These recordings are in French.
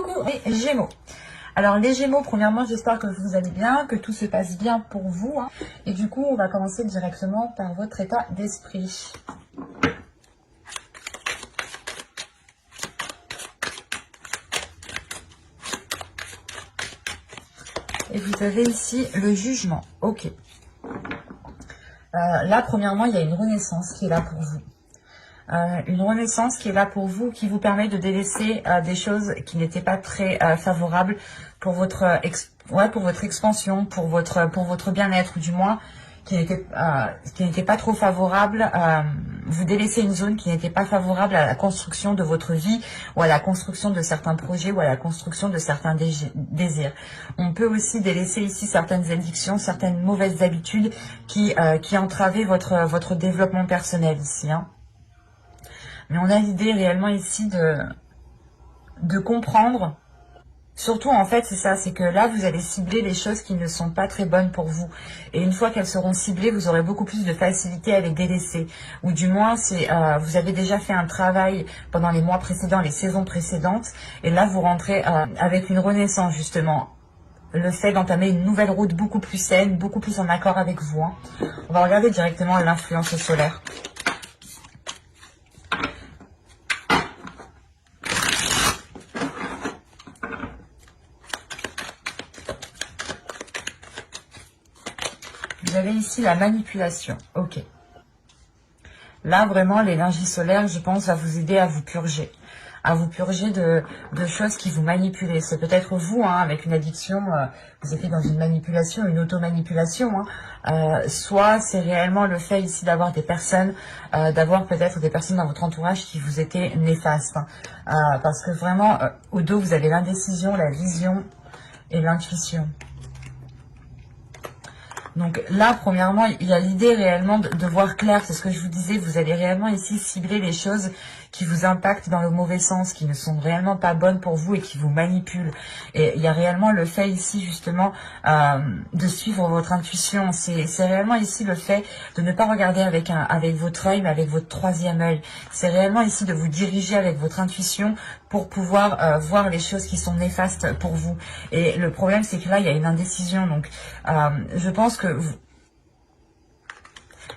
coucou les Gémeaux. Alors les Gémeaux, premièrement, j'espère que vous allez bien, que tout se passe bien pour vous. Hein. Et du coup, on va commencer directement par votre état d'esprit. Et vous avez ici le jugement. Ok. Là, premièrement, il y a une renaissance qui est là pour vous. Une renaissance qui est là pour vous, qui vous permet de délaisser des choses qui n'étaient pas très favorables pour votre expansion, pour votre bien-être, ou du moins qui n'était pas trop favorable. Vous délaissez une zone qui n'était pas favorable à la construction de votre vie, ou à la construction de certains projets, ou à la construction de certains désirs. On peut aussi délaisser ici certaines addictions, certaines mauvaises habitudes qui entravaient votre développement personnel ici. Hein. Mais on a l'idée réellement ici de comprendre, surtout en fait c'est ça, c'est que là vous allez cibler les choses qui ne sont pas très bonnes pour vous. Et une fois qu'elles seront ciblées, vous aurez beaucoup plus de facilité à les délaisser. Ou du moins, vous avez déjà fait un travail pendant les mois précédents, les saisons précédentes. Et là vous rentrez avec une renaissance justement. Le fait d'entamer une nouvelle route beaucoup plus saine, beaucoup plus en accord avec vous. Hein. On va regarder directement l'influence solaire. Vous avez ici la manipulation. Ok. Là, vraiment, l'énergie solaire, je pense, va vous aider à vous purger. À vous purger de choses qui vous manipulent. C'est peut-être vous, hein, avec une addiction, vous êtes dans une manipulation, une auto-manipulation. Hein. Soit c'est réellement le fait ici d'avoir des personnes, d'avoir peut-être des personnes dans votre entourage qui vous étaient néfastes. Hein. Parce que vraiment, au dos, vous avez l'indécision, la vision et l'intuition. Donc là, premièrement, il y a l'idée réellement de voir clair. C'est ce que je vous disais, vous allez réellement ici cibler les choses qui vous impactent dans le mauvais sens, qui ne sont réellement pas bonnes pour vous et qui vous manipulent. Et il y a réellement le fait ici justement de suivre votre intuition. C'est réellement ici le fait de ne pas regarder avec votre œil, mais avec votre troisième œil. C'est réellement ici de vous diriger avec votre intuition pour pouvoir voir les choses qui sont néfastes pour vous. Et le problème, c'est que là, il y a une indécision. Donc, je pense que vous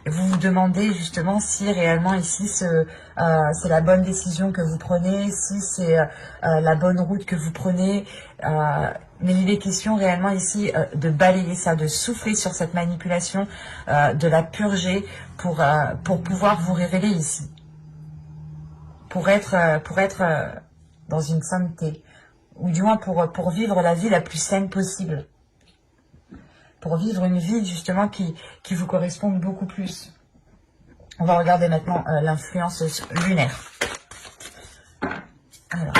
vous demandez justement si réellement ici c'est la bonne décision que vous prenez, si c'est la bonne route que vous prenez. Mais il est question réellement ici de balayer ça, de souffler sur cette manipulation, de la purger pour pouvoir vous révéler ici. Pour être dans une sainteté, ou du moins pour vivre la vie la plus saine possible. Pour vivre une vie justement qui vous corresponde beaucoup plus. On va regarder maintenant l'influence lunaire. Alors,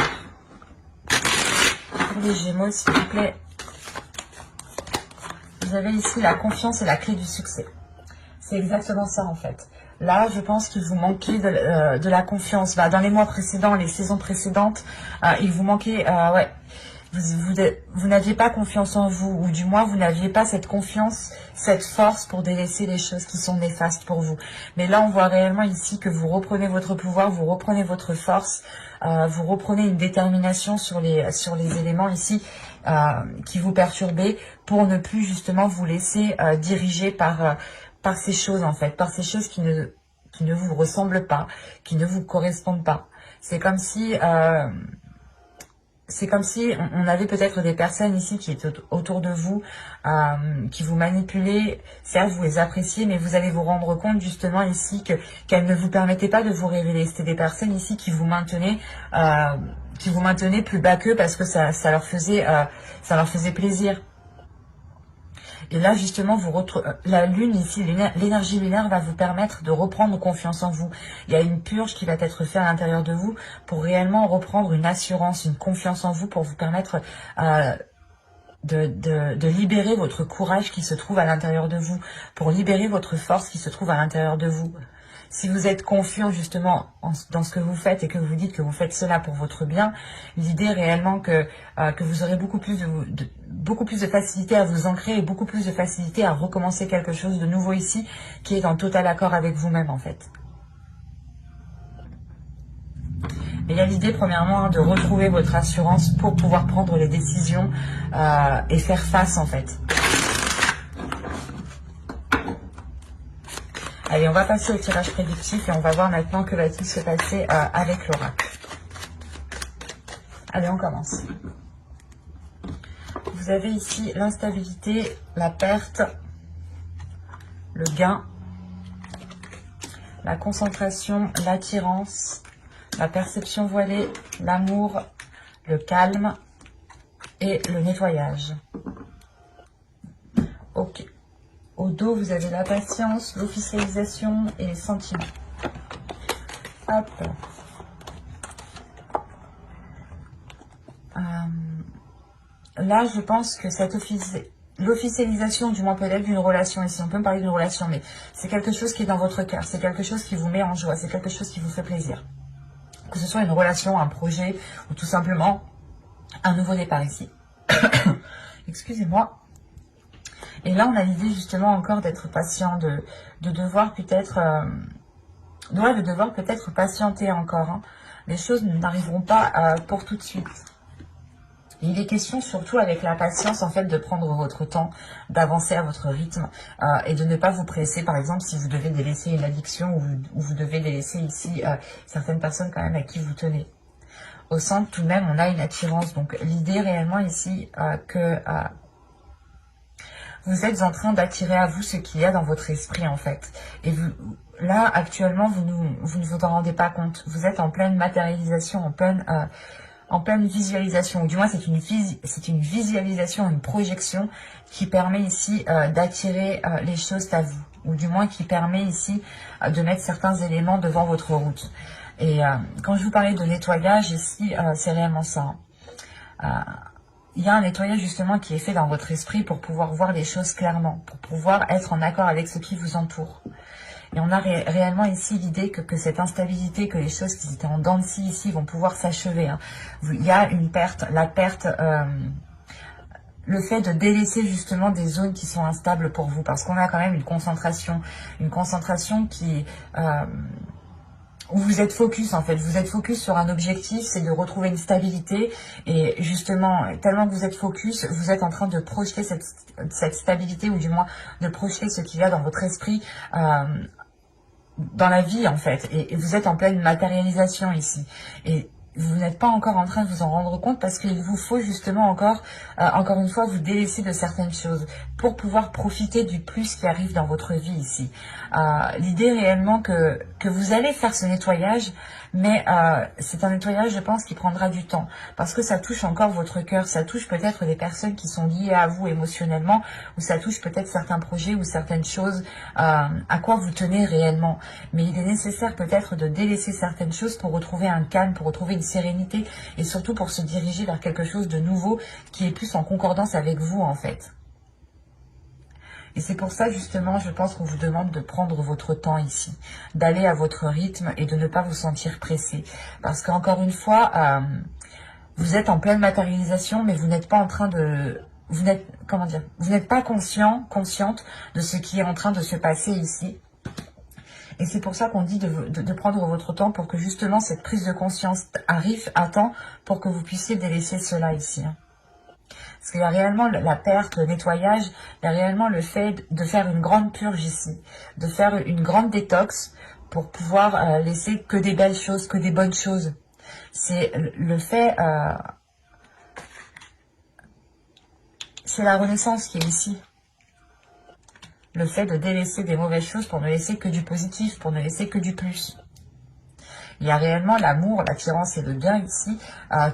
pour les Gémeaux, s'il vous plaît, vous avez ici la confiance et la clé du succès. C'est exactement ça en fait. Là, je pense qu'il vous manquait de la confiance. Dans les mois précédents, les saisons précédentes, il vous manquait... ouais. Vous n'aviez pas confiance en vous, ou du moins vous n'aviez pas cette confiance, cette force pour délaisser les choses qui sont néfastes pour vous. Mais là, on voit réellement ici que vous reprenez votre pouvoir, vous reprenez votre force, vous reprenez une détermination sur les éléments ici qui vous perturbaient, pour ne plus justement vous laisser diriger par ces choses en fait, par ces choses qui ne vous ressemblent pas, qui ne vous correspondent pas. C'est comme si on avait peut-être des personnes ici qui étaient autour de vous, qui vous manipulaient. Certes, vous les appréciez, mais vous allez vous rendre compte justement ici qu'elles ne vous permettaient pas de vous révéler. C'était des personnes ici qui vous maintenaient plus bas qu'eux parce que ça leur faisait plaisir. Et là, justement, la lune ici, l'énergie lunaire va vous permettre de reprendre confiance en vous. Il y a une purge qui va être faite à l'intérieur de vous pour réellement reprendre une assurance, une confiance en vous, pour vous permettre de libérer votre courage qui se trouve à l'intérieur de vous, pour libérer votre force qui se trouve à l'intérieur de vous. Si vous êtes confiant justement dans ce que vous faites et que vous dites que vous faites cela pour votre bien, l'idée réellement que vous aurez beaucoup plus de facilité à vous ancrer et beaucoup plus de facilité à recommencer quelque chose de nouveau ici qui est en total accord avec vous-même en fait. Mais il y a l'idée, premièrement, hein, de retrouver votre assurance pour pouvoir prendre les décisions et faire face, en fait. Allez, on va passer au tirage prédictif et on va voir maintenant que va-t-il se passer avec l'oracle. Allez, on commence. Vous avez ici l'instabilité, la perte, le gain, la concentration, l'attirance, la perception voilée, l'amour, le calme et le nettoyage. Ok. Au dos, vous avez la patience, l'officialisation et les sentiments. Hop. Là, je pense que cette l'officialisation, du moins peut-être d'une relation, ici on peut me parler d'une relation, mais c'est quelque chose qui est dans votre cœur, c'est quelque chose qui vous met en joie, c'est quelque chose qui vous fait plaisir. Que ce soit une relation, un projet, ou tout simplement un nouveau départ ici. Excusez-moi. Et là, on a l'idée justement encore d'être patient, de devoir peut-être de devoir peut-être patienter encore. Hein. Les choses n'arriveront pas pour tout de suite. Il est question surtout avec la patience en fait de prendre votre temps, d'avancer à votre rythme et de ne pas vous presser. Par exemple, si vous devez délaisser une addiction ou vous devez délaisser ici certaines personnes quand même à qui vous tenez. Au centre, tout de même, on a une attirance. Donc, l'idée réellement ici que vous êtes en train d'attirer à vous ce qu'il y a dans votre esprit en fait. Et vous, là, actuellement, vous ne vous en rendez pas compte. Vous êtes en pleine matérialisation, en pleine visualisation. Ou du moins, c'est une visualisation, une projection qui permet ici d'attirer les choses à vous. Ou du moins qui permet ici de mettre certains éléments devant votre route. Et quand je vous parlais de nettoyage ici, c'est réellement ça. Il y a un nettoyage justement qui est fait dans votre esprit pour pouvoir voir les choses clairement, pour pouvoir être en accord avec ce qui vous entoure. Et on a réellement ici l'idée que cette instabilité, que les choses qui étaient en dents de scie ici vont pouvoir s'achever. Hein. Il y a une perte, le fait de délaisser justement des zones qui sont instables pour vous, parce qu'on a quand même une concentration qui... où vous êtes focus en fait, vous êtes focus sur un objectif, c'est de retrouver une stabilité et justement, tellement que vous êtes focus, vous êtes en train de projeter cette stabilité ou du moins de projeter ce qu'il y a dans votre esprit dans la vie en fait et vous êtes en pleine matérialisation ici et vous n'êtes pas encore en train de vous en rendre compte parce qu'il vous faut justement encore une fois vous délaisser de certaines choses pour pouvoir profiter du plus qui arrive dans votre vie ici. L'idée réellement que vous allez faire ce nettoyage, mais c'est un nettoyage je pense qui prendra du temps parce que ça touche encore votre cœur, ça touche peut-être des personnes qui sont liées à vous émotionnellement ou ça touche peut-être certains projets ou certaines choses à quoi vous tenez réellement. Mais il est nécessaire peut-être de délaisser certaines choses pour retrouver un calme, pour retrouver une sérénité et surtout pour se diriger vers quelque chose de nouveau qui est plus en concordance avec vous en fait. Et c'est pour ça justement, je pense qu'on vous demande de prendre votre temps ici, d'aller à votre rythme et de ne pas vous sentir pressé. Parce qu'encore une fois, vous êtes en pleine matérialisation, mais vous n'êtes pas en train de... Vous n'êtes pas consciente de ce qui est en train de se passer ici. Et c'est pour ça qu'on dit de prendre votre temps pour que justement cette prise de conscience arrive à temps pour que vous puissiez délaisser cela ici. Parce qu'il y a réellement la perte, le nettoyage, il y a réellement le fait de faire une grande purge ici, de faire une grande détox pour pouvoir laisser que des belles choses, que des bonnes choses. C'est le fait, c'est la renaissance qui est ici. Le fait de délaisser des mauvaises choses pour ne laisser que du positif, pour ne laisser que du plus. Il y a réellement l'amour, l'attirance et le bien ici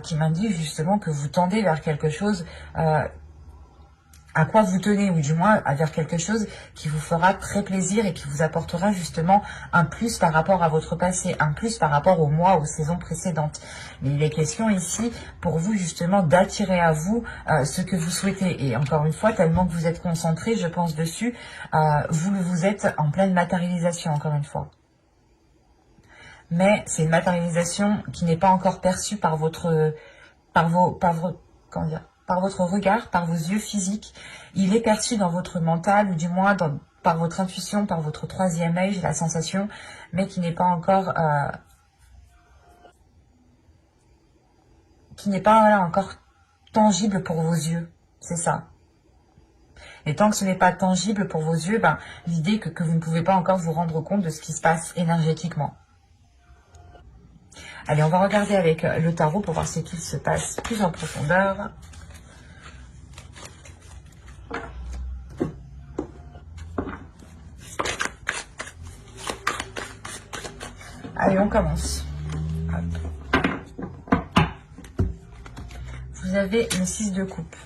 qui m'indique justement que vous tendez vers quelque chose à quoi vous tenez, ou du moins vers quelque chose qui vous fera très plaisir et qui vous apportera justement un plus par rapport à votre passé, un plus par rapport aux mois, aux saisons précédentes. Mais il est question ici pour vous justement d'attirer à vous ce que vous souhaitez. Et encore une fois, tellement que vous êtes concentré, je pense dessus, vous êtes en pleine matérialisation, encore une fois. Mais c'est une matérialisation qui n'est pas encore perçue par votre regard, par vos yeux physiques. Il est perçu dans votre mental, ou du moins par votre intuition, par votre troisième œil, j'ai la sensation, mais qui n'est pas encore qui n'est pas voilà, encore tangible pour vos yeux. C'est ça. Et tant que ce n'est pas tangible pour vos yeux, ben, l'idée que vous ne pouvez pas encore vous rendre compte de ce qui se passe énergétiquement. Allez, on va regarder avec le tarot pour voir ce qu'il se passe plus en profondeur. Allez, on commence. Hop. Vous avez le 6 de coupe.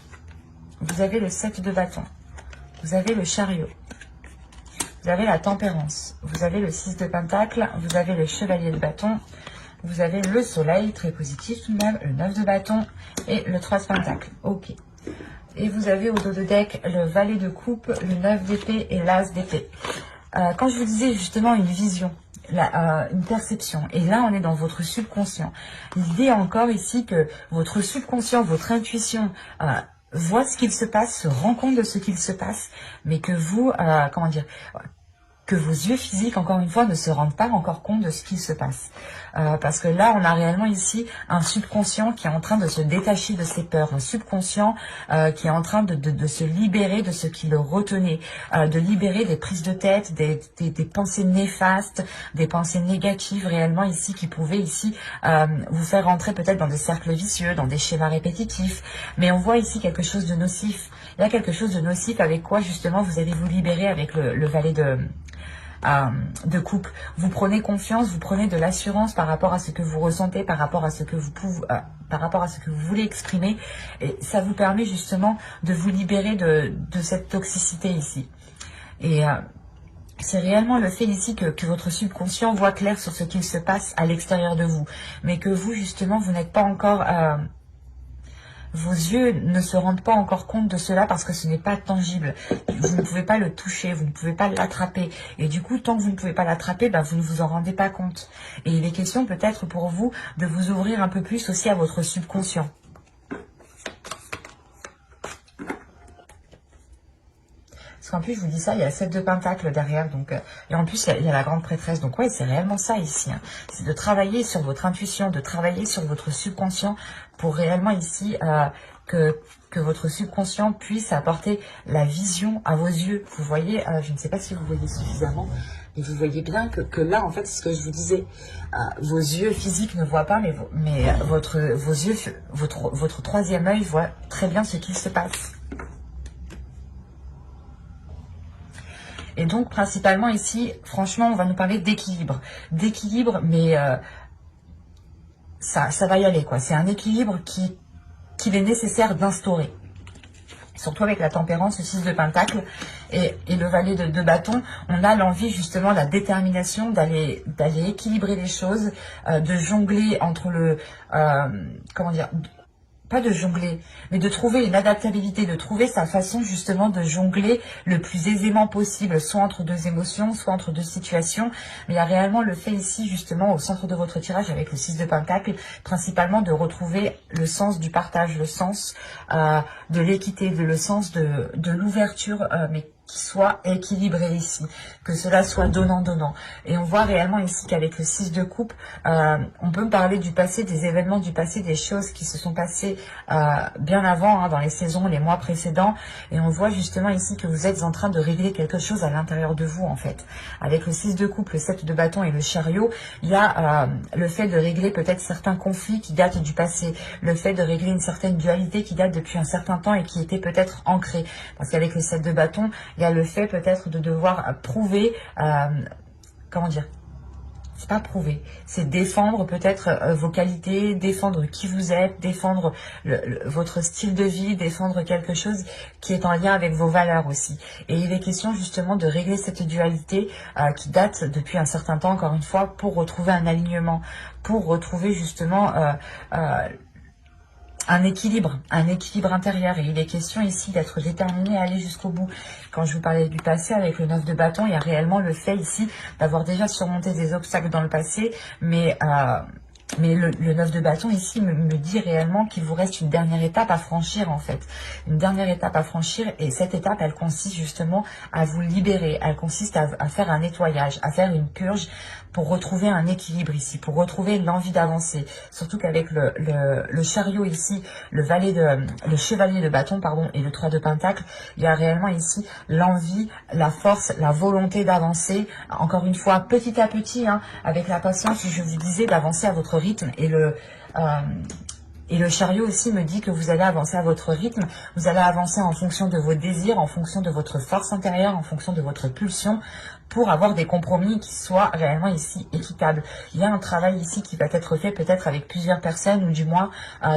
Vous avez le 7 de bâton. Vous avez le chariot. Vous avez la tempérance. Vous avez le 6 de pentacle. Vous avez le chevalier de bâton. Vous avez le soleil, très positif tout de même, le 9 de bâton et le 3 de pentacle. Ok. Et vous avez au dos de deck le valet de coupe, le 9 d'épée et l'as d'épée. Quand je vous disais justement une vision, une perception, et là on est dans votre subconscient. L'idée encore ici que votre subconscient, votre intuition voit ce qu'il se passe, se rend compte de ce qu'il se passe, mais que vous, comment dire, que vos yeux physiques, encore une fois, ne se rendent pas encore compte de ce qui se passe. Parce que là, on a réellement ici un subconscient qui est en train de se détacher de ses peurs, un subconscient qui est en train de se libérer de ce qui le retenait, de libérer des prises de tête, des pensées néfastes, des pensées négatives réellement ici qui pouvaient ici vous faire rentrer peut-être dans des cercles vicieux, dans des schémas répétitifs. Mais on voit ici quelque chose de nocif. Il y a quelque chose de nocif avec quoi justement vous allez vous libérer avec le valet de coupe. Vous prenez confiance, vous prenez de l'assurance par rapport à ce que vous ressentez, par rapport à ce que vous pouvez, par rapport à ce que vous voulez exprimer, et ça vous permet justement de vous libérer de cette toxicité ici. Et c'est réellement le fait ici que votre subconscient voit clair sur ce qu'il se passe à l'extérieur de vous, mais que vous justement vous n'êtes pas encore vos yeux ne se rendent pas encore compte de cela parce que ce n'est pas tangible. Vous ne pouvez pas le toucher, vous ne pouvez pas l'attraper. Et du coup, tant que vous ne pouvez pas l'attraper, ben, vous ne vous en rendez pas compte. Et il est question peut-être pour vous de vous ouvrir un peu plus aussi à votre subconscient. Parce qu'en plus, je vous dis ça, il y a 7 de pentacle derrière. Donc, et en plus, il y a la grande prêtresse. Donc, ouais, c'est réellement ça ici. Hein. C'est de travailler sur votre intuition, de travailler sur votre subconscient pour réellement ici que votre subconscient puisse apporter la vision à vos yeux. Vous voyez, je ne sais pas si vous voyez suffisamment, mais vous voyez bien que là, en fait, c'est ce que je vous disais. Vos yeux physiques ne voient pas, mais votre troisième œil voit très bien ce qu'il se passe. Et donc, principalement ici, franchement, on va nous parler d'équilibre. D'équilibre, mais ça va y aller, quoi. C'est un équilibre qu'il est nécessaire d'instaurer. Surtout avec la tempérance, le 6 de pentacle et le valet de bâton. On a l'envie, justement, la détermination d'aller équilibrer les choses, de jongler entre le... comment dire, pas de jongler, mais de trouver une adaptabilité, de trouver sa façon justement de jongler le plus aisément possible, soit entre deux émotions, soit entre deux situations. Mais il y a réellement le fait ici, justement, au centre de votre tirage, avec le 6 de pentacle, principalement de retrouver le sens du partage, le sens de l'équité, le sens de l'ouverture, mais qui soit équilibré ici, que cela soit donnant-donnant. Et on voit réellement ici qu'avec le 6 de coupe, on peut parler du passé, des événements du passé, des choses qui se sont passées bien avant, hein, dans les saisons, les mois précédents. Et on voit justement ici que vous êtes en train de régler quelque chose à l'intérieur de vous, en fait. Avec le 6 de coupe, le 7 de bâton et le chariot, il y a le fait de régler peut-être certains conflits qui datent du passé, le fait de régler une certaine dualité qui date depuis un certain temps et qui était peut-être ancrée. Parce qu'avec le 7 de bâton, il y a le fait peut-être de devoir prouver, comment dire, c'est pas prouver, c'est défendre peut-être vos qualités, défendre qui vous êtes, défendre votre style de vie, défendre quelque chose qui est en lien avec vos valeurs aussi. Et il est question justement de régler cette dualité qui date depuis un certain temps, encore une fois, pour retrouver un alignement, pour retrouver justement... un équilibre intérieur. Et il est question ici d'être déterminé à aller jusqu'au bout. Quand je vous parlais du passé avec le 9 de bâton, il y a réellement le fait ici d'avoir déjà surmonté des obstacles dans le passé, mais le 9 de bâton ici me dit réellement qu'il vous reste une dernière étape à franchir en fait. Une dernière étape à franchir, et cette étape elle consiste justement à vous libérer, elle consiste à faire un nettoyage, à faire une purge, pour retrouver un équilibre ici, pour retrouver l'envie d'avancer. Surtout qu'avec le chariot ici, le chevalier de bâton, pardon, et le 3 de pentacle, il y a réellement ici l'envie, la force, la volonté d'avancer, encore une fois, petit à petit, hein, avec la patience, je vous disais, d'avancer à votre rythme. Et le chariot aussi me dit que vous allez avancer à votre rythme, vous allez avancer en fonction de vos désirs, en fonction de votre force intérieure, en fonction de votre pulsion, pour avoir des compromis qui soient réellement ici équitables. Il y a un travail ici qui va être fait peut-être avec plusieurs personnes, ou du moins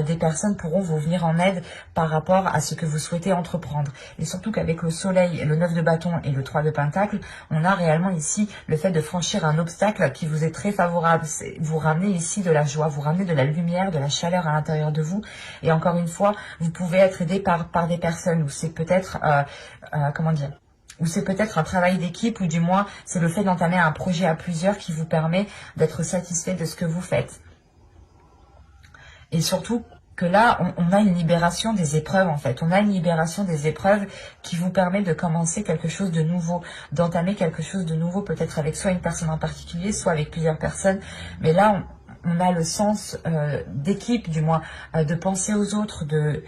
des personnes pourront vous venir en aide par rapport à ce que vous souhaitez entreprendre. Et surtout qu'avec le soleil, le 9 de bâton et le 3 de pentacle, on a réellement ici le fait de franchir un obstacle qui vous est très favorable. Vous ramenez ici de la joie, vous ramenez de la lumière, de la chaleur à l'intérieur de vous. Et encore une fois, vous pouvez être aidé par des personnes, ou c'est peut-être, comment dire, ou c'est peut-être un travail d'équipe, ou du moins c'est le fait d'entamer un projet à plusieurs qui vous permet d'être satisfait de ce que vous faites. Et surtout que là, on a une libération des épreuves en fait. On a une libération des épreuves qui vous permet de commencer quelque chose de nouveau, d'entamer quelque chose de nouveau, peut-être avec soit une personne en particulier, soit avec plusieurs personnes. Mais là, on a le sens d'équipe, du moins, de penser aux autres, de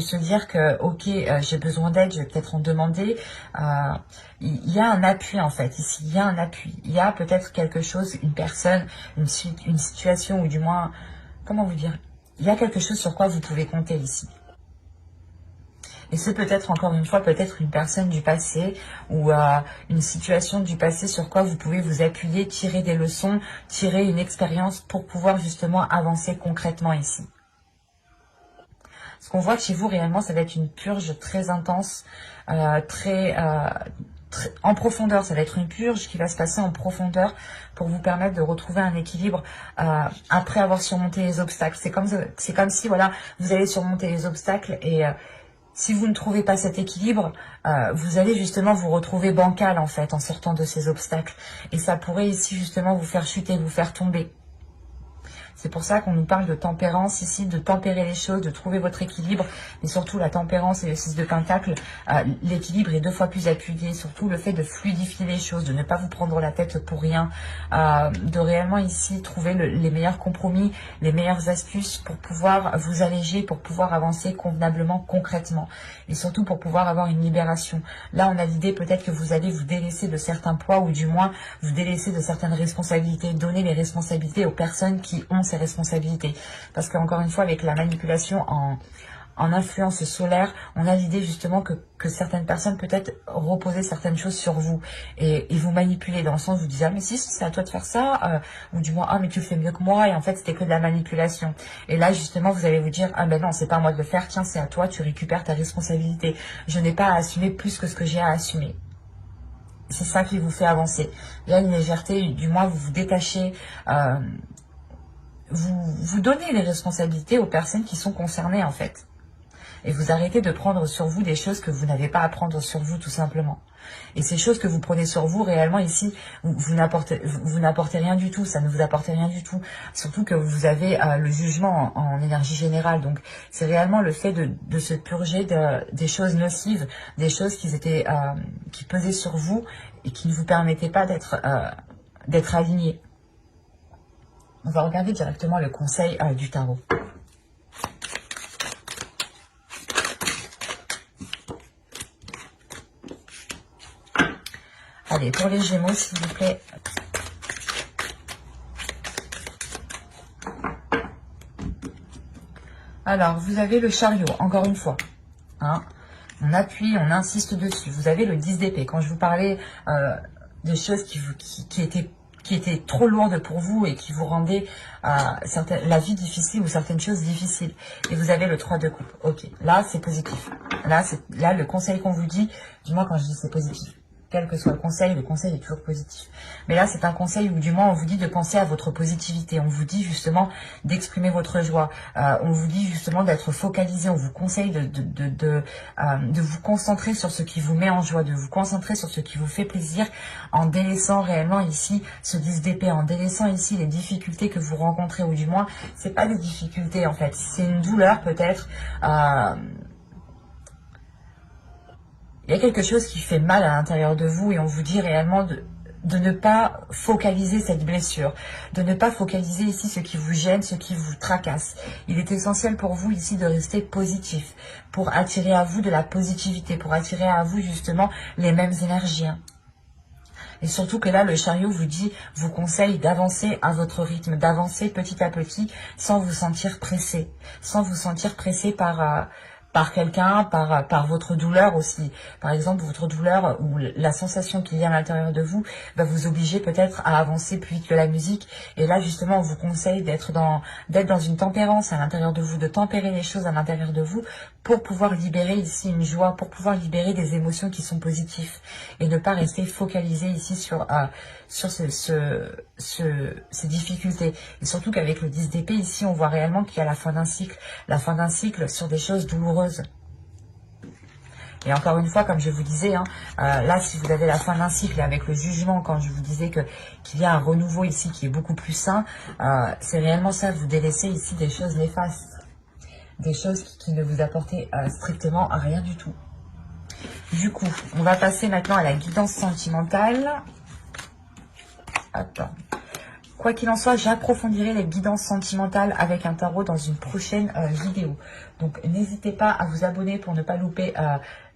se dire que ok, j'ai besoin d'aide, je vais peut-être en demander. Il y a un appui en fait ici, il y a un appui, il y a peut-être quelque chose, une personne, une situation, ou du moins, comment vous dire, il y a quelque chose sur quoi vous pouvez compter ici. Et c'est peut-être, encore une fois, peut-être une personne du passé, ou une situation du passé sur quoi vous pouvez vous appuyer, tirer des leçons, tirer une expérience pour pouvoir justement avancer concrètement ici. Ce qu'on voit chez vous réellement, ça va être une purge très intense, très en profondeur. Ça va être une purge qui va se passer en profondeur pour vous permettre de retrouver un équilibre après avoir surmonté les obstacles. C'est comme si voilà, vous allez surmonter les obstacles et si vous ne trouvez pas cet équilibre, vous allez justement vous retrouver bancal en fait en sortant de ces obstacles. Et ça pourrait ici justement vous faire chuter, vous faire tomber. C'est pour ça qu'on nous parle de tempérance ici, de tempérer les choses, de trouver votre équilibre. Mais surtout la tempérance et le 6 de pentacle, l'équilibre est 2 fois plus appuyé. Surtout le fait de fluidifier les choses, de ne pas vous prendre la tête pour rien. De réellement ici trouver les meilleurs compromis, les meilleures astuces pour pouvoir vous alléger, pour pouvoir avancer convenablement, concrètement. Et surtout pour pouvoir avoir une libération. Là on a l'idée peut-être que vous allez vous délaisser de certains poids, ou du moins vous délaisser de certaines responsabilités. Donner les responsabilités aux personnes qui ont ces responsabilités. Parce qu'encore une fois, avec la manipulation en influence solaire, on a l'idée justement que certaines personnes peut-être reposer certaines choses sur vous et vous manipuler, dans le sens où vous dites ah mais si c'est à toi de faire ça, ou du moins ah mais tu le fais mieux que moi, et en fait c'était que de la manipulation. Et là justement vous allez vous dire ah ben non, c'est pas à moi de le faire, tiens c'est à toi, tu récupères ta responsabilité, je n'ai pas à assumer plus que ce que j'ai à assumer. C'est ça qui vous fait avancer. Il y a une légèreté, du moins vous vous détachez, vous donnez les responsabilités aux personnes qui sont concernées en fait. Et vous arrêtez de prendre sur vous des choses que vous n'avez pas à prendre sur vous tout simplement. Et ces choses que vous prenez sur vous réellement ici, vous n'apportez rien du tout, ça ne vous apporte rien du tout. Surtout que vous avez le jugement en énergie générale. Donc c'est réellement le fait de se purger des choses nocives, des choses qui pesaient sur vous et qui ne vous permettaient pas d'être alignés. On va regarder directement le conseil du tarot. Allez, pour les Gémeaux, s'il vous plaît. Alors, vous avez le chariot, encore une fois. Hein, on appuie, on insiste dessus. Vous avez le 10 d'épée. Quand je vous parlais de choses qui étaient trop lourdes pour vous et qui vous rendaient la vie difficile ou certaines choses difficiles. Et vous avez le 3 de coupe. Ok, là c'est positif. Là le conseil qu'on vous dit, du moins quand je dis c'est positif, quel que soit le conseil est toujours positif. Mais là, c'est un conseil où du moins on vous dit de penser à votre positivité. On vous dit justement d'exprimer votre joie. On vous dit justement d'être focalisé. On vous conseille de vous concentrer sur ce qui vous met en joie, de vous concentrer sur ce qui vous fait plaisir, en délaissant réellement ici ce 10 d'épée, en délaissant ici les difficultés que vous rencontrez, ou du moins, c'est pas des difficultés en fait, c'est une douleur peut-être. Il y a quelque chose qui fait mal à l'intérieur de vous et on vous dit réellement de ne pas focaliser cette blessure, de ne pas focaliser ici ce qui vous gêne, ce qui vous tracasse. Il est essentiel pour vous ici de rester positif, pour attirer à vous de la positivité, pour attirer à vous justement les mêmes énergies. Et surtout que là, le chariot vous conseille d'avancer à votre rythme, d'avancer petit à petit sans vous sentir pressé, par quelqu'un, par votre douleur aussi. Par exemple, votre douleur ou la sensation qu'il y a à l'intérieur de vous va vous obliger peut-être à avancer plus vite que la musique. Et là, justement, on vous conseille d'être dans une tempérance à l'intérieur de vous, de tempérer les choses à l'intérieur de vous pour pouvoir libérer ici une joie, pour pouvoir libérer des émotions qui sont positives et ne pas rester focalisé ici sur ces difficultés. Et surtout qu'avec le 10 d'épée, ici, on voit réellement qu'il y a la fin d'un cycle sur des choses douloureuses. Et encore une fois, comme je vous disais, là, si vous avez la fin d'un cycle et avec le jugement, quand je vous disais qu'il y a un renouveau ici qui est beaucoup plus sain, c'est réellement ça, vous délaissez ici des choses néfastes, des choses qui ne vous apportaient strictement rien du tout. Du coup, on va passer maintenant à la guidance sentimentale. Attends. Quoi qu'il en soit, j'approfondirai les guidances sentimentales avec un tarot dans une prochaine vidéo. Donc, n'hésitez pas à vous abonner pour ne pas louper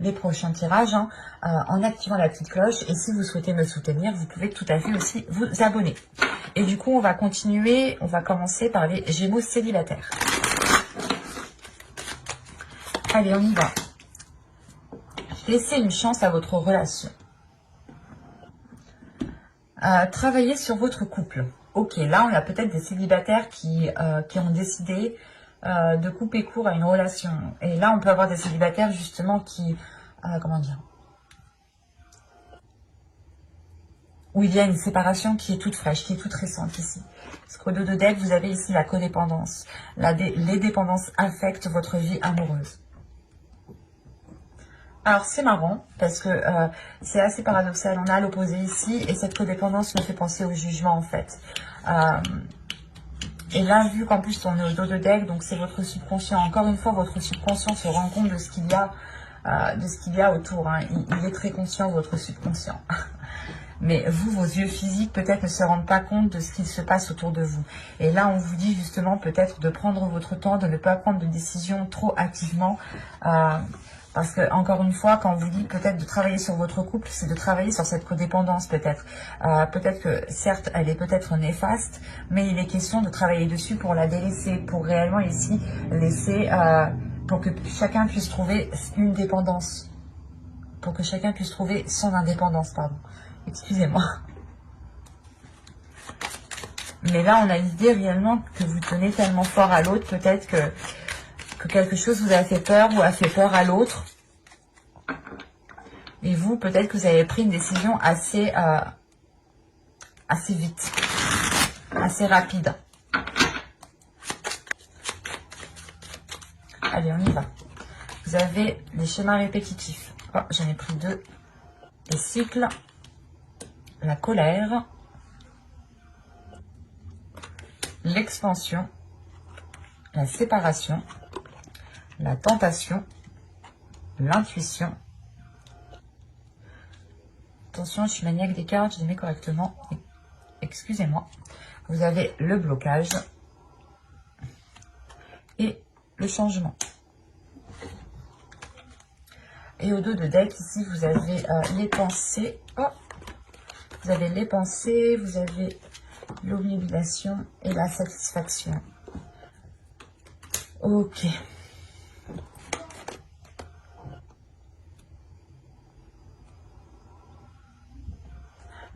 les prochains tirages en activant la petite cloche. Et si vous souhaitez me soutenir, vous pouvez tout à fait aussi vous abonner. Et du coup, on va continuer. On va commencer par les Gémeaux célibataires. Allez, on y va. Laissez une chance à votre relation. Travaillez sur votre couple. Ok, là, on a peut-être des célibataires qui ont décidé de couper court à une relation. Et là, on peut avoir des célibataires, justement, qui... comment dire, où il y a une séparation qui est toute fraîche, qui est toute récente ici. Parce qu'au dos de deck, vous avez ici la codépendance. Les dépendances affectent votre vie amoureuse. Alors, c'est marrant, parce que c'est assez paradoxal. On a l'opposé ici, et cette codépendance me fait penser au jugement, en fait. Et là, vu qu'en plus, on est au dos de deck, donc c'est votre subconscient. Encore une fois, votre subconscient se rend compte de ce qu'il y a, autour. Il est très conscient, votre subconscient. Mais vous, vos yeux physiques, peut-être ne se rendent pas compte de ce qu'il se passe autour de vous. Et là, on vous dit justement peut-être de prendre votre temps, de ne pas prendre de décision trop activement. Parce que, encore une fois, quand on vous dit peut-être de travailler sur votre couple, c'est de travailler sur cette codépendance peut-être. Peut-être que, certes, elle est peut-être néfaste, mais il est question de travailler dessus pour la délaisser, pour réellement ici laisser, pour que chacun puisse trouver une dépendance. Pour que chacun puisse trouver son indépendance, pardon. Excusez-moi. Mais là, on a l'idée réellement que vous tenez tellement fort à l'autre, peut-être que quelque chose vous a fait peur ou a fait peur à l'autre. Et vous, peut-être que vous avez pris une décision assez vite, assez rapide. Allez, on y va. Vous avez des schémas répétitifs. Oh, j'en ai pris deux. Les cycles, la colère, l'expansion, la séparation, la tentation, l'intuition. Attention, je suis maniaque des cartes, je les mets correctement. Excusez-moi. Vous avez le blocage et le changement. Et au dos de deck, ici, vous avez les pensées. Oh, vous avez les pensées, vous avez l'obnubilation et la satisfaction. Ok.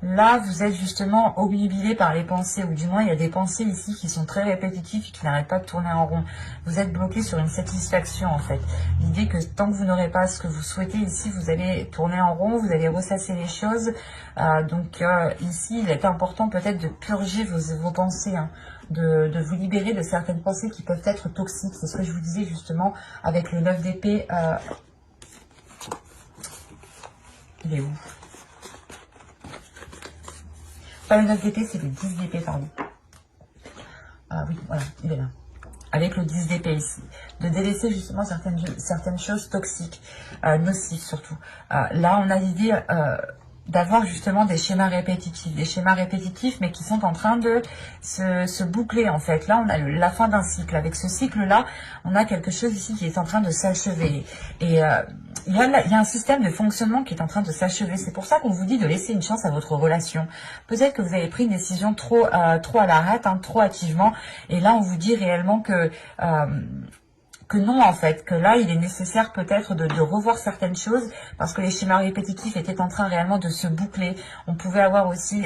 Là, vous êtes justement obnubilé par les pensées, ou du moins, il y a des pensées ici qui sont très répétitives et qui n'arrêtent pas de tourner en rond. Vous êtes bloqué sur une satisfaction, en fait. L'idée que tant que vous n'aurez pas ce que vous souhaitez ici, vous allez tourner en rond, vous allez ressasser les choses. Donc, ici, il est important peut-être de purger vos pensées, de vous libérer de certaines pensées qui peuvent être toxiques. C'est ce que je vous disais justement avec le 9 d'épée. Il est où? Pas le 9 d'épée, c'est le 10 d'épée, pardon. Ah oui, voilà, il est là. Avec le 10 d'épée ici. De délaisser justement certaines choses toxiques, nocives surtout. Là, on a l'idée d'avoir justement des schémas répétitifs, mais qui sont en train de se boucler en fait. Là, on a la fin d'un cycle. Avec ce cycle-là, on a quelque chose ici qui est en train de s'achever. Et il y a un système de fonctionnement qui est en train de s'achever. C'est pour ça qu'on vous dit de laisser une chance à votre relation. Peut-être que vous avez pris une décision trop à la hâte, hein, trop hâtivement. Et là, on vous dit réellement que non en fait, que là il est nécessaire peut-être de revoir certaines choses parce que les schémas répétitifs étaient en train réellement de se boucler. On pouvait avoir aussi,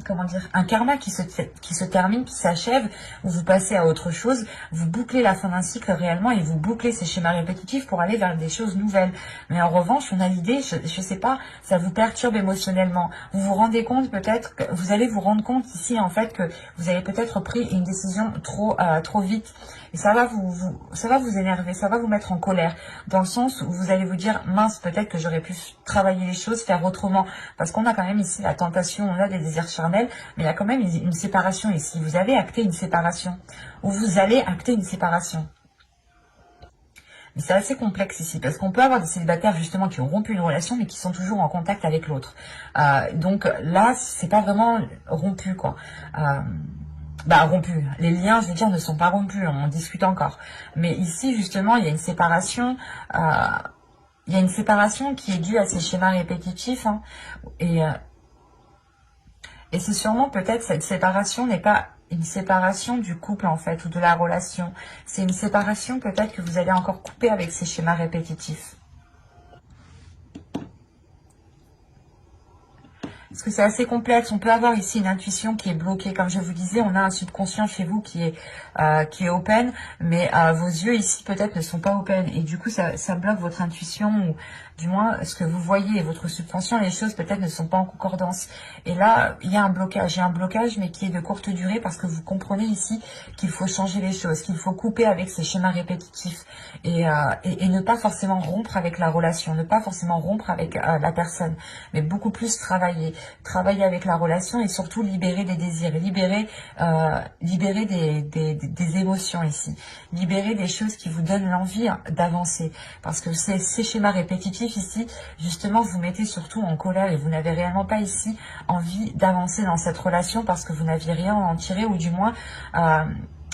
comment dire, un karma qui se termine, qui s'achève, où vous passez à autre chose, vous bouclez la fin d'un cycle réellement et vous bouclez ces schémas répétitifs pour aller vers des choses nouvelles. Mais en revanche, on a l'idée, je sais pas, ça vous perturbe émotionnellement. Vous vous rendez compte peut-être, que vous allez vous rendre compte ici en fait que vous avez peut-être pris une décision trop vite. Et ça va vous énerver, ça va vous mettre en colère, dans le sens où vous allez vous dire, mince, peut-être que j'aurais pu travailler les choses, faire autrement, parce qu'on a quand même ici la tentation, on a des désirs charnels, mais il y a quand même une séparation ici. Vous avez acté une séparation, ou vous allez acter une séparation. Mais c'est assez complexe ici, parce qu'on peut avoir des célibataires justement qui ont rompu une relation, mais qui sont toujours en contact avec l'autre. Donc là, c'est pas vraiment rompu, quoi. Rompu. Les liens, je veux dire, ne sont pas rompus. On en discute encore. Mais ici, justement, il y a une séparation. Il y a une séparation qui est due à ces schémas répétitifs. Hein, et c'est sûrement peut-être cette séparation n'est pas une séparation du couple, en fait, ou de la relation. C'est une séparation peut-être que vous allez encore couper avec ces schémas répétitifs. Parce que c'est assez complexe. On peut avoir ici une intuition qui est bloquée. Comme je vous disais, on a un subconscient chez vous qui est open, mais vos yeux ici peut-être ne sont pas open. Et du coup, ça bloque votre intuition, ou du moins ce que vous voyez et votre subconscient, les choses peut-être ne sont pas en concordance. Et là, il y a un blocage. Il y a un blocage, mais qui est de courte durée, parce que vous comprenez ici qu'il faut changer les choses, qu'il faut couper avec ces schémas répétitifs et ne pas forcément rompre avec la relation, ne pas forcément rompre avec la personne, mais beaucoup plus travailler avec la relation et surtout libérer des désirs, libérer des émotions ici, libérer des choses qui vous donnent l'envie d'avancer, parce que ces schémas répétitifs ici, justement, vous mettez surtout en colère et vous n'avez réellement pas ici envie d'avancer dans cette relation parce que vous n'aviez rien à en tirer, ou du moins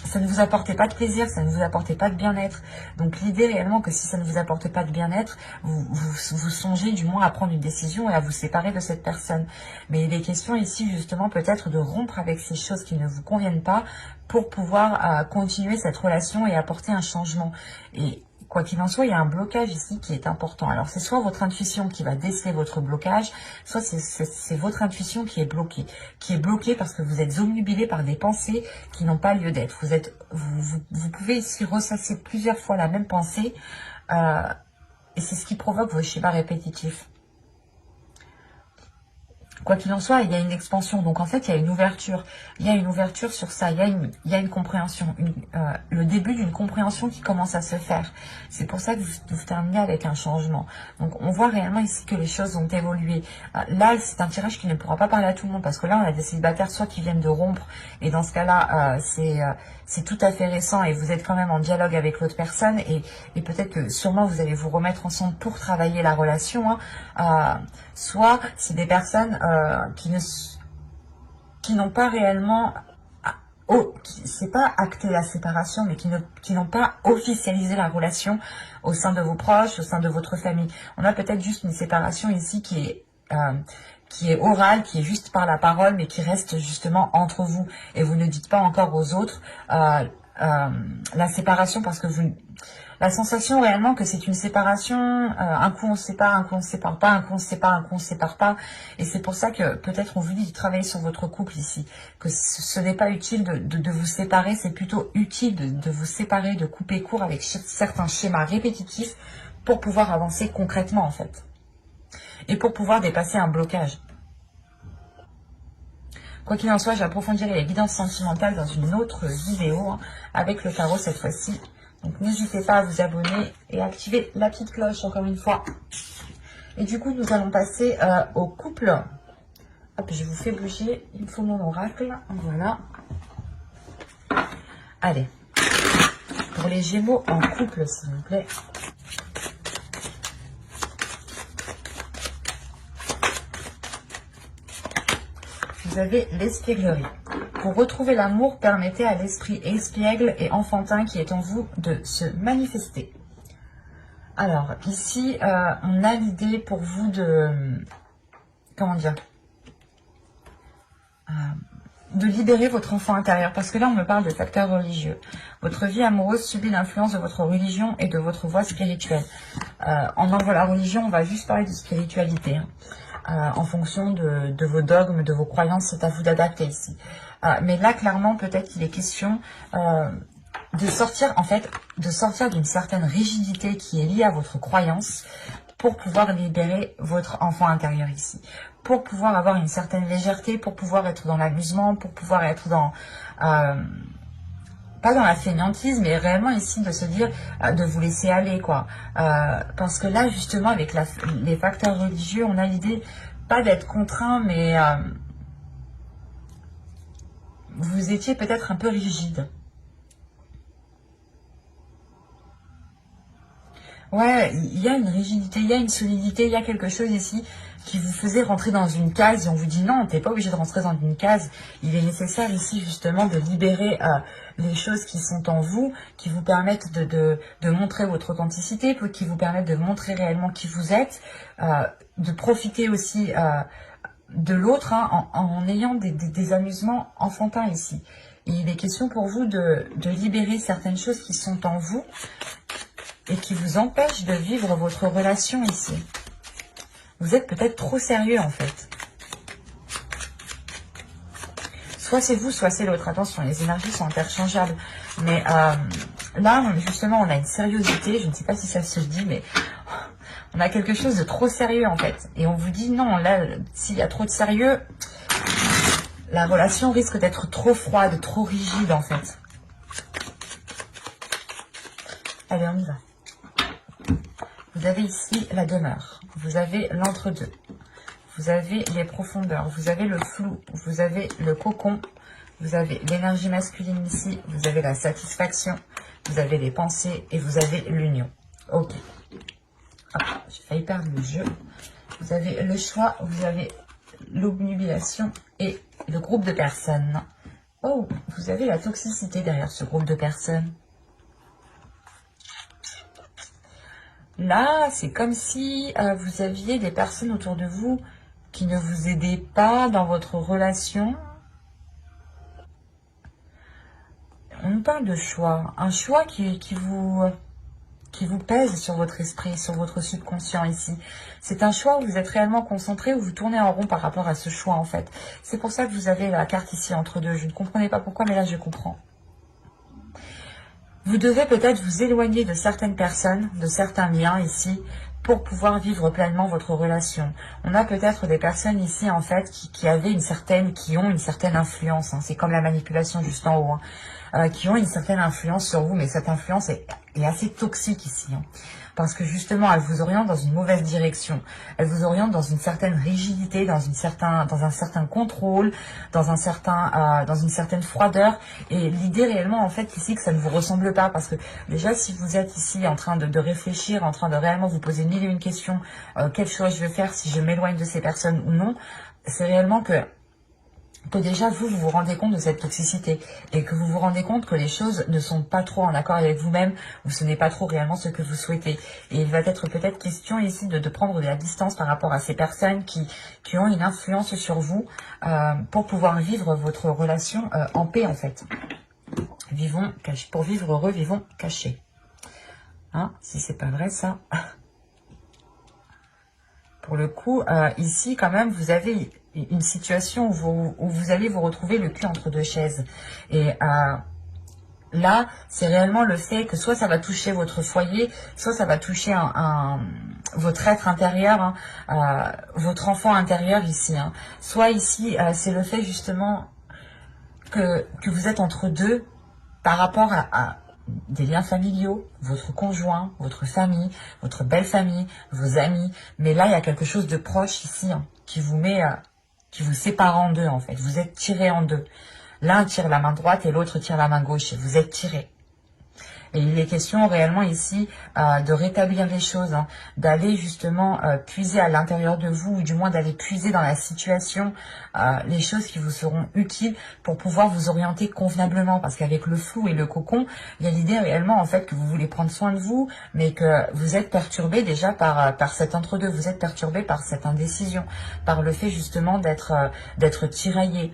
ça ne vous apportait pas de plaisir, ça ne vous apportait pas de bien-être. Donc l'idée réellement que si ça ne vous apporte pas de bien-être, vous songez du moins à prendre une décision et à vous séparer de cette personne. Mais il est question ici justement peut-être de rompre avec ces choses qui ne vous conviennent pas pour pouvoir continuer cette relation et apporter un changement. Et quoi qu'il en soit, il y a un blocage ici qui est important. Alors, c'est soit votre intuition qui va déceler votre blocage, soit c'est votre intuition qui est bloquée. Qui est bloquée parce que vous êtes obnubilé par des pensées qui n'ont pas lieu d'être. Vous pouvez ici ressasser plusieurs fois la même pensée et c'est ce qui provoque vos schémas répétitifs. Quoi qu'il en soit, il y a une expansion. Donc, en fait, il y a une ouverture. Il y a une ouverture sur ça. Il y a une compréhension. Le début d'une compréhension qui commence à se faire. C'est pour ça que vous terminez avec un changement. Donc, on voit réellement ici que les choses ont évolué. Là, c'est un tirage qui ne pourra pas parler à tout le monde. Parce que là, on a des célibataires soit qui viennent de rompre. Et dans ce cas-là, c'est tout à fait récent. Et vous êtes quand même en dialogue avec l'autre personne. Et peut-être que sûrement, vous allez vous remettre ensemble pour travailler la relation. Soit, c'est des personnes qui n'ont pas réellement, c'est pas acté la séparation, mais qui n'ont pas officialisé la relation au sein de vos proches, au sein de votre famille. On a peut-être juste une séparation ici qui est orale, qui est juste par la parole, mais qui reste justement entre vous. Et vous ne dites pas encore aux autres la séparation parce que la sensation réellement que c'est une séparation, un coup on se sépare, un coup on se sépare pas, un coup on se sépare, un coup on se sépare pas. Et c'est pour ça que peut-être on vous dit de travailler sur votre couple ici. Que ce n'est pas utile de vous séparer, c'est plutôt utile de vous séparer, de couper court avec certains schémas répétitifs pour pouvoir avancer concrètement en fait. Et pour pouvoir dépasser un blocage. Quoi qu'il en soit, j'approfondirai les guidances sentimentales dans une autre vidéo avec le tarot cette fois-ci. Donc n'hésitez pas à vous abonner et activer la petite cloche encore une fois. Et du coup, nous allons passer au couple. Hop, je vous fais bouger. Il me faut mon oracle. Voilà. Allez. Pour les Gémeaux en couple, s'il vous plaît. vous avez l'espièglerie. Pour retrouver l'amour, permettez à l'esprit espiègle et enfantin qui est en vous de se manifester. Alors, ici, on a l'idée pour vous de... Comment dire, de libérer votre enfant intérieur. Parce que là, on me parle de facteurs religieux. Votre vie amoureuse subit l'influence de votre religion et de votre voie spirituelle. En envoie la religion, on va juste parler de spiritualité. En fonction de vos dogmes, de vos croyances, c'est à vous d'adapter ici. Mais là, clairement, peut-être qu'il est question de sortir, en fait, de sortir d'une certaine rigidité qui est liée à votre croyance pour pouvoir libérer votre enfant intérieur ici. Pour pouvoir avoir une certaine légèreté, pour pouvoir être dans l'amusement, pour pouvoir être dans... pas dans la fainéantise, mais réellement ici de se dire, de vous laisser aller, quoi. Parce que là, justement, avec les facteurs religieux, on a l'idée, pas d'être contraint, mais vous étiez peut-être un peu rigide. Ouais, il y a une rigidité, il y a une solidité, il y a quelque chose ici qui vous faisait rentrer dans une case et on vous dit non, t'es pas obligé de rentrer dans une case. Il est nécessaire ici justement de libérer les choses qui sont en vous, qui vous permettent de montrer votre authenticité, qui vous permettent de montrer réellement qui vous êtes, de profiter aussi de l'autre en ayant des amusements enfantins ici. Et il est question pour vous de libérer certaines choses qui sont en vous et qui vous empêche de vivre votre relation ici. Vous êtes peut-être trop sérieux en fait. Soit c'est vous, soit c'est l'autre. Attention, les énergies sont interchangeables. Mais là, justement, on a une sériosité. Je ne sais pas si ça se dit, mais on a quelque chose de trop sérieux en fait. Et on vous dit non, là, s'il y a trop de sérieux, la relation risque d'être trop froide, trop rigide en fait. Allez, on y va. Vous avez ici la demeure, vous avez l'entre-deux, vous avez les profondeurs, vous avez le flou, vous avez le cocon, vous avez l'énergie masculine ici, vous avez la satisfaction, vous avez les pensées et vous avez l'union. Ok. Ah, j'ai failli perdre le jeu. Vous avez le choix, vous avez l'obnubilation et le groupe de personnes. Oh, vous avez la toxicité derrière ce groupe de personnes. Là, c'est comme si vous aviez des personnes autour de vous qui ne vous aidaient pas dans votre relation. On nous parle de choix. Un choix qui vous pèse sur votre esprit, sur votre subconscient ici. C'est un choix où vous êtes réellement concentré, où vous tournez en rond par rapport à ce choix en fait. C'est pour ça que vous avez la carte ici entre deux. Je ne comprenais pas pourquoi, mais là je comprends. Vous devez peut-être vous éloigner de certaines personnes, de certains liens ici, pour pouvoir vivre pleinement votre relation. On a peut-être des personnes ici, en fait, qui ont une certaine influence. Hein. C'est comme la manipulation juste en haut. Qui ont une certaine influence sur vous, mais cette influence est assez toxique ici. Hein. Parce que justement, elle vous oriente dans une mauvaise direction. Elle vous oriente dans une certaine rigidité, dans un certain contrôle, dans une certaine froideur. Et l'idée réellement, en fait, ici, que ça ne vous ressemble pas. Parce que déjà, si vous êtes ici en train de réfléchir, en train de réellement vous poser mille et une questions, quel choix je vais faire, si je m'éloigne de ces personnes ou non, c'est réellement que déjà vous vous rendez compte de cette toxicité et que vous vous rendez compte que les choses ne sont pas trop en accord avec vous-même ou ce n'est pas trop réellement ce que vous souhaitez. Et il va être peut-être question ici de prendre de la distance par rapport à ces personnes qui ont une influence sur vous pour pouvoir vivre votre relation en paix en fait. Pour vivre heureux, vivons cachés. Hein, si c'est pas vrai ça. Pour le coup, ici quand même vous avez une situation où vous allez vous retrouver le cul entre deux chaises. Et là, c'est réellement le fait que soit ça va toucher votre foyer, soit ça va toucher votre être intérieur, hein, votre enfant intérieur ici. Hein. Soit ici, c'est le fait justement que vous êtes entre deux par rapport à des liens familiaux, votre conjoint, votre famille, votre belle famille, vos amis. Mais là, il y a quelque chose de proche ici hein, qui vous sépare en deux en fait. Vous êtes tirés en deux. L'un tire la main droite et l'autre tire la main gauche et vous êtes tirés. Et il est question réellement ici de rétablir les choses, hein, d'aller justement puiser à l'intérieur de vous, ou du moins d'aller puiser dans la situation les choses qui vous seront utiles pour pouvoir vous orienter convenablement. Parce qu'avec le flou et le cocon, il y a l'idée réellement en fait que vous voulez prendre soin de vous, mais que vous êtes perturbé déjà par cet entre-deux, vous êtes perturbé par cette indécision, par le fait justement d'être tiraillé.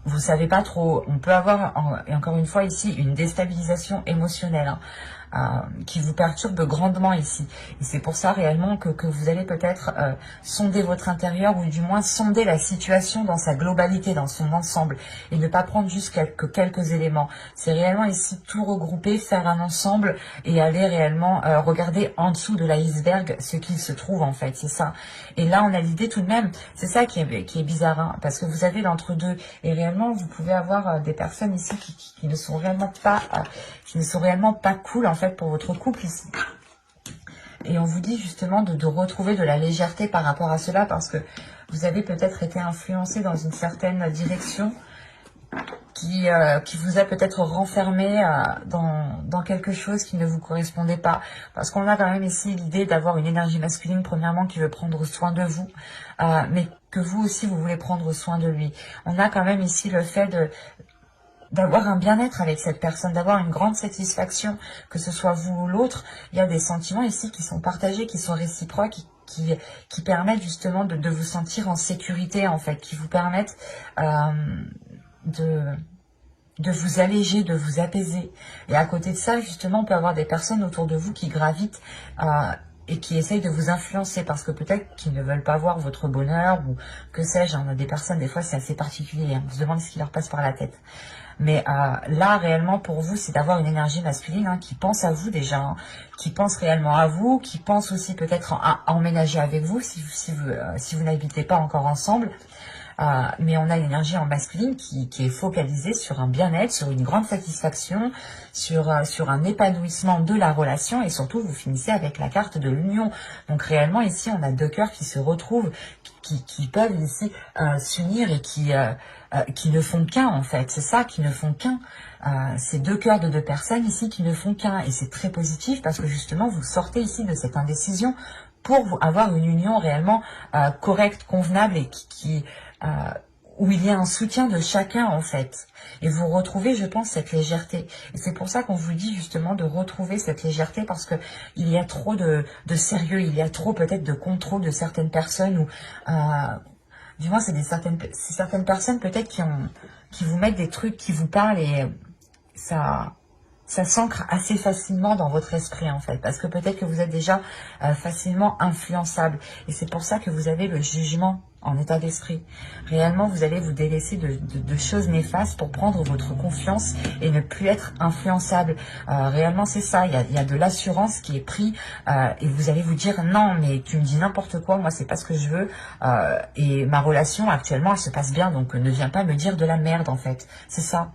Vous savez pas trop, on peut avoir, et encore une fois ici, une déstabilisation émotionnelle, hein, qui vous perturbe grandement ici. Et c'est pour ça réellement que vous allez peut-être sonder votre intérieur, ou du moins sonder la situation dans sa globalité, dans son ensemble, et ne pas prendre juste quelques éléments. C'est réellement ici tout regrouper, faire un ensemble, et aller réellement regarder en dessous de l'iceberg ce qu'il se trouve en fait, c'est ça. Et là on a l'idée tout de même, c'est ça qui est bizarre, hein, parce que vous avez l'entre-deux, et réellement vous pouvez avoir des personnes ici qui ne sont réellement pas cool en fait pour votre couple ici. Et on vous dit justement de retrouver de la légèreté par rapport à cela, parce que vous avez peut-être été influencé dans une certaine direction qui vous a peut-être renfermé dans quelque chose qui ne vous correspondait pas. Parce qu'on a quand même ici l'idée d'avoir une énergie masculine, premièrement, qui veut prendre soin de vous, mais que vous aussi, vous voulez prendre soin de lui. On a quand même ici le fait d'avoir un bien-être avec cette personne, d'avoir une grande satisfaction, que ce soit vous ou l'autre. Il y a des sentiments ici qui sont partagés, qui sont réciproques, qui permettent justement de vous sentir en sécurité, en fait, qui vous permettent de vous alléger, de vous apaiser. Et à côté de ça, justement, on peut avoir des personnes autour de vous qui gravitent et qui essayent de vous influencer, parce que peut-être qu'ils ne veulent pas voir votre bonheur, ou que sais-je. On a des personnes, des fois, c'est assez particulier, hein. On se demande ce qui leur passe par la tête. Mais là, réellement, pour vous, c'est d'avoir une énergie masculine, hein, qui pense à vous déjà, hein, qui pense réellement à vous, qui pense aussi peut-être à emménager avec vous, si vous n'habitez pas encore ensemble. Mais on a une énergie en masculine qui est focalisée sur un bien-être, sur une grande satisfaction, sur un épanouissement de la relation, et surtout vous finissez avec la carte de l'union. Donc réellement ici on a deux cœurs qui se retrouvent, qui peuvent ici s'unir, et qui ne font qu'un en fait, c'est ça, qui ne font qu'un. C'est deux cœurs de deux personnes ici qui ne font qu'un, et c'est très positif parce que justement vous sortez ici de cette indécision pour avoir une union réellement correcte, convenable, et où il y a un soutien de chacun en fait. Et vous retrouvez, je pense, cette légèreté. Et c'est pour ça qu'on vous dit justement de retrouver cette légèreté, parce que il y a trop de sérieux, il y a trop peut-être de contrôle de certaines personnes, ou du moins c'est certaines personnes peut-être qui vous mettent des trucs, qui vous parlent, et ça s'ancre assez facilement dans votre esprit en fait, parce que peut-être que vous êtes déjà facilement influençable, et c'est pour ça que vous avez le jugement en état d'esprit. Réellement, vous allez vous délaisser de choses néfastes pour prendre votre confiance et ne plus être influençable. Réellement, c'est ça, il y a de l'assurance qui est prise, et vous allez vous dire non, mais tu me dis n'importe quoi, moi c'est pas ce que je veux, et ma relation actuellement elle se passe bien, donc ne viens pas me dire de la merde en fait, c'est ça.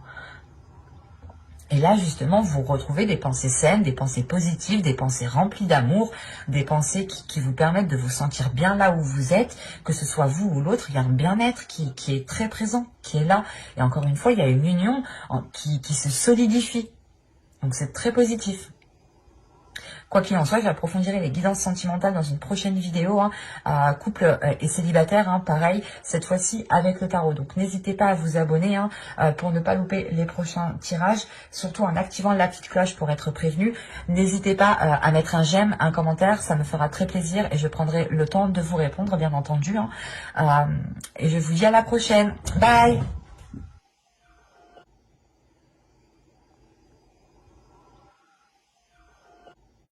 Et là, justement, vous retrouvez des pensées saines, des pensées positives, des pensées remplies d'amour, des pensées qui vous permettent de vous sentir bien là où vous êtes, que ce soit vous ou l'autre. Il y a un bien-être qui est très présent, qui est là. Et encore une fois, il y a une union qui se solidifie. Donc, c'est très positif. Quoi qu'il en soit, j'approfondirai les guidances sentimentales dans une prochaine vidéo, hein, couple et célibataire, hein, pareil, cette fois-ci avec le tarot. Donc n'hésitez pas à vous abonner, hein, pour ne pas louper les prochains tirages, surtout en activant la petite cloche pour être prévenu. N'hésitez pas à mettre un j'aime, un commentaire, ça me fera très plaisir, et je prendrai le temps de vous répondre, bien entendu, hein. Et je vous dis à la prochaine. Bye!